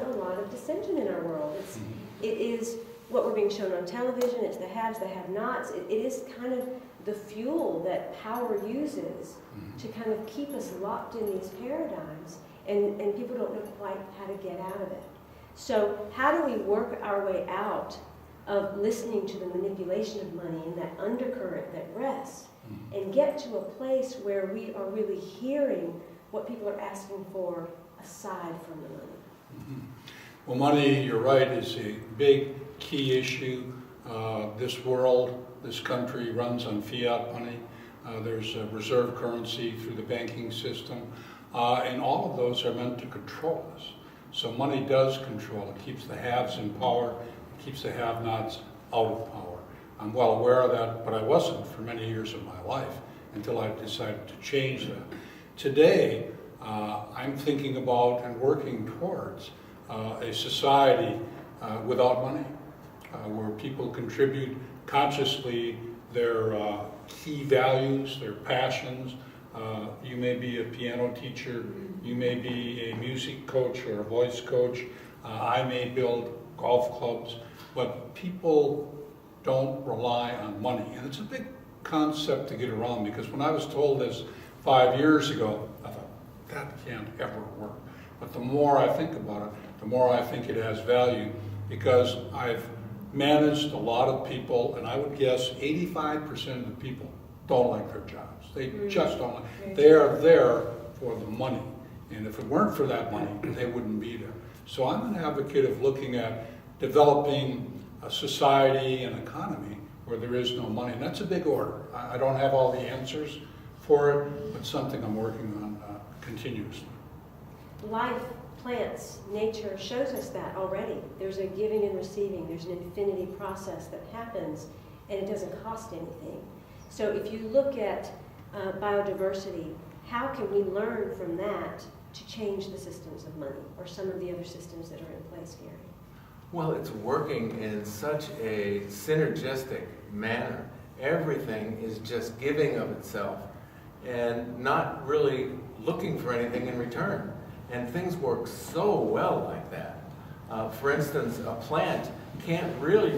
a lot of dissension in our world. It is what we're being shown on television, it's the haves, the have-nots. It is kind of the fuel that power uses to kind of keep us locked in these paradigms, and people don't know quite how to get out of it. So how do we work our way out of listening to the manipulation of money and that undercurrent that rests, and get to a place where we are really hearing what people are asking for aside from the money? Well, money, you're right, is a big key issue. This world, this country runs on fiat money. There's a reserve currency through the banking system. And all of those are meant to control us. So money does control. It keeps the haves in power. It keeps the have-nots out of power. I'm well aware of that, but I wasn't for many years of my life until I decided to change that. Today, I'm thinking about and working towards a society without money, where people contribute consciously their key values, their passions. You may be a piano teacher, you may be a music coach or a voice coach, I may build golf clubs, but people don't rely on money. And it's a big concept to get around, because when I was told this 5 years ago, I thought, that can't ever work. But the more I think about it, the more I think it has value, because I've managed a lot of people, and I would guess 85% of the people don't like their jobs. They just don't like. They are there for the money, and if it weren't for that money, they wouldn't be there. So I'm an advocate of looking at developing a society and economy where there is no money, and that's a big order. I don't have all the answers for it, but something I'm working on continuously. Life, plants, nature shows us that already. There's a giving and receiving. There's an infinity process that happens, and it doesn't cost anything. So if you look at biodiversity, how can we learn from that to change the systems of money or some of the other systems that are in place here? Well, it's working in such a synergistic manner. Everything is just giving of itself and not really looking for anything in return. And things work so well like that. For instance, a plant can't really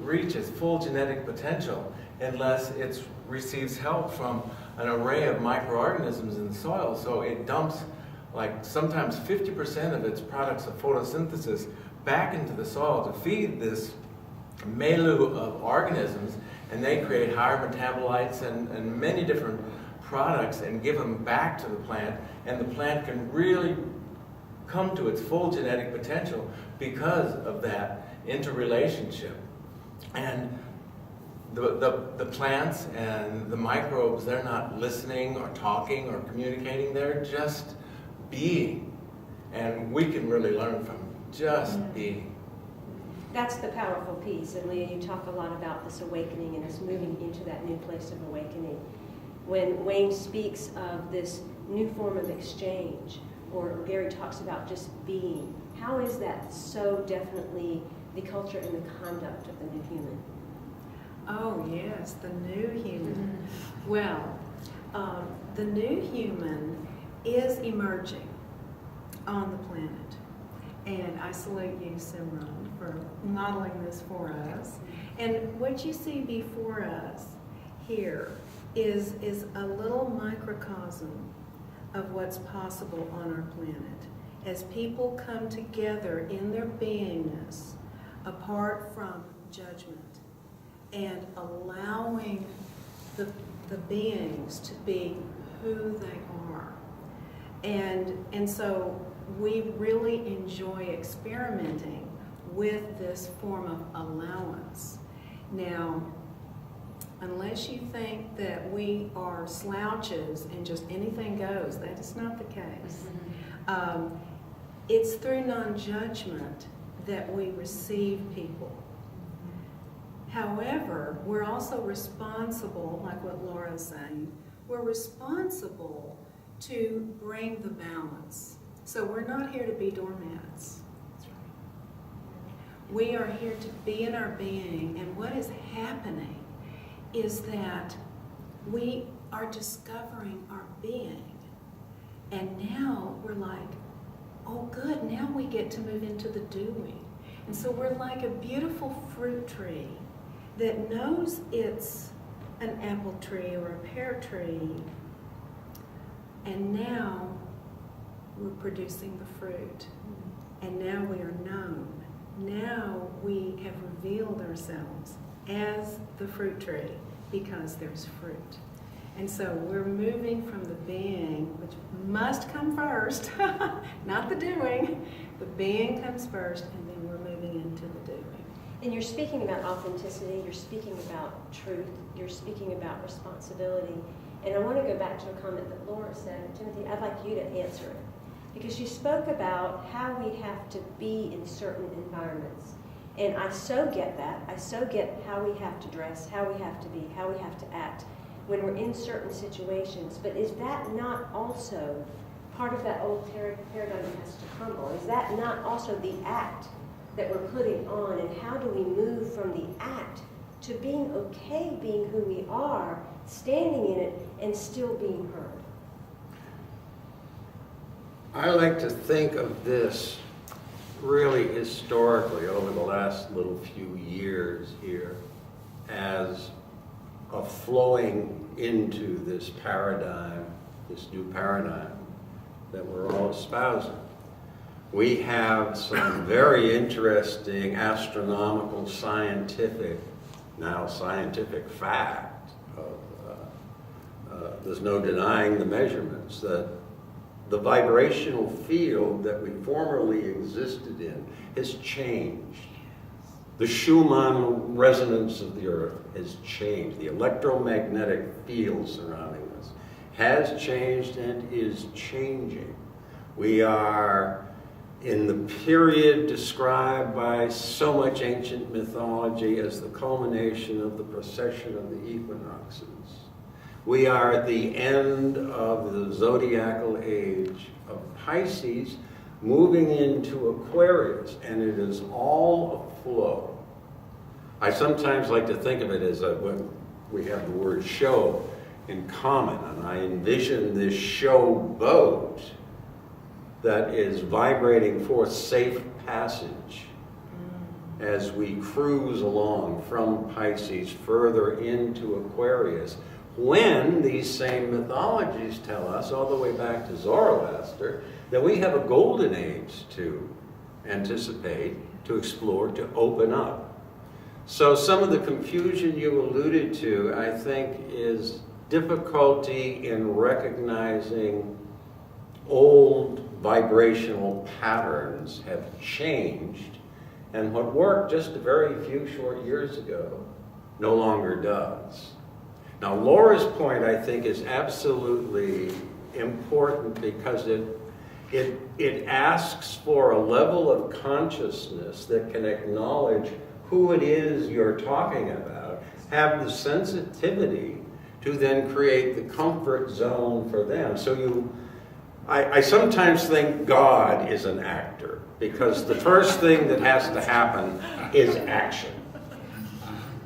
reach its full genetic potential unless it receives help from an array of microorganisms in the soil. So it dumps like sometimes 50% of its products of photosynthesis back into the soil to feed this milieu of organisms, and they create higher metabolites and many different products and give them back to the plant, and the plant can really come to its full genetic potential because of that interrelationship. And the plants and the microbes, they're not listening or talking or communicating, they're just being. And we can really learn from just being. That's the powerful piece. And Leah, you talk a lot about this awakening and us moving into that new place of awakening. When Wayne speaks of this new form of exchange, or Gary talks about just being, how is that so definitely the culture and the conduct of the new human? Oh yes, the new human. Well, the new human is emerging on the planet. And I salute you, SIMRAN, for modeling this for us. And what you see before us here is a little microcosm of what's possible on our planet as people come together in their beingness apart from judgment and allowing the beings to be who they are. And so we really enjoy experimenting with this form of allowance. Now, unless you think that we are slouches and just anything goes, that is not the case. It's through non-judgment that we receive people. However, we're also responsible, like what Laura's saying, we're responsible to bring the balance. So we're not here to be doormats. We are here to be in our being, and what is happening is that we are discovering our being. And now we're like, oh good, now we get to move into the doing. And so we're like a beautiful fruit tree that knows it's an apple tree or a pear tree, and now we're producing the fruit. And now we are known. Now we have revealed ourselves as the fruit tree because there's fruit. And so we're moving from the being, which must come first, not the doing. The being comes first, and then we're moving into the doing. And you're speaking about authenticity, you're speaking about truth, you're speaking about responsibility. And I want to go back to a comment that Laura said. Timothy, I'd like you to answer it. Because you spoke about how we have to be in certain environments. And I so get that. I so get how we have to dress, how we have to be, how we have to act when we're in certain situations. But is that not also part of that old paradigm that has to crumble? Is that not also the act that we're putting on? And how do we move from the act to being okay being who we are, standing in it, and still being heard? I like to think of this really historically over the last little few years here as a flowing into this paradigm, this new paradigm that we're all espousing. We have some very interesting astronomical, scientific fact of, there's no denying the measurements that the vibrational field that we formerly existed in has changed. The Schumann resonance of the Earth has changed. The electromagnetic field surrounding us has changed and is changing. We are in the period described by so much ancient mythology as the culmination of the precession of the equinoxes. We are at the end of the zodiacal age of Pisces, moving into Aquarius, and it is all aflow. I sometimes like to think of it as when we have the word show in common, and I envision this show boat that is vibrating forth safe passage as we cruise along from Pisces further into Aquarius, when these same mythologies tell us, all the way back to Zoroaster, that we have a golden age to anticipate, to explore, to open up. So some of the confusion you alluded to, I think, is difficulty in recognizing old vibrational patterns have changed, and what worked just a very few short years ago no longer does. Now, Laura's point, I think, is absolutely important because it asks for a level of consciousness that can acknowledge who it is you're talking about, have the sensitivity to then create the comfort zone for them. So I sometimes think God is an actor, because the first thing that has to happen is action.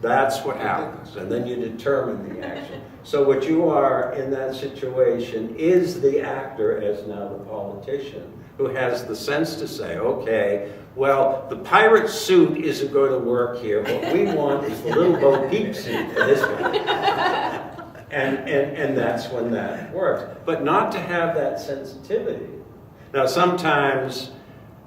That's what happens, and then you determine the action. So what you are in that situation is the actor, as now the politician, who has the sense to say, okay, well, the pirate suit isn't going to work here. What we want is the little Bo Peep suit for this one. And that's when that works. But not to have that sensitivity. Now, sometimes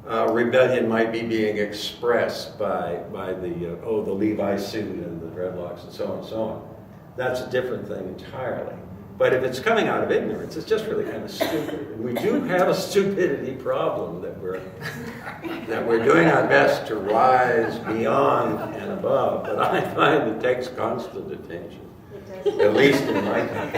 rebellion might be being expressed by the Levi suit and the dreadlocks and so on and so on. That's a different thing entirely. But if it's coming out of ignorance, it's just really kind of stupid. And we do have a stupidity problem that we're doing our best to rise beyond and above. But I find it takes constant attention, at least in my time.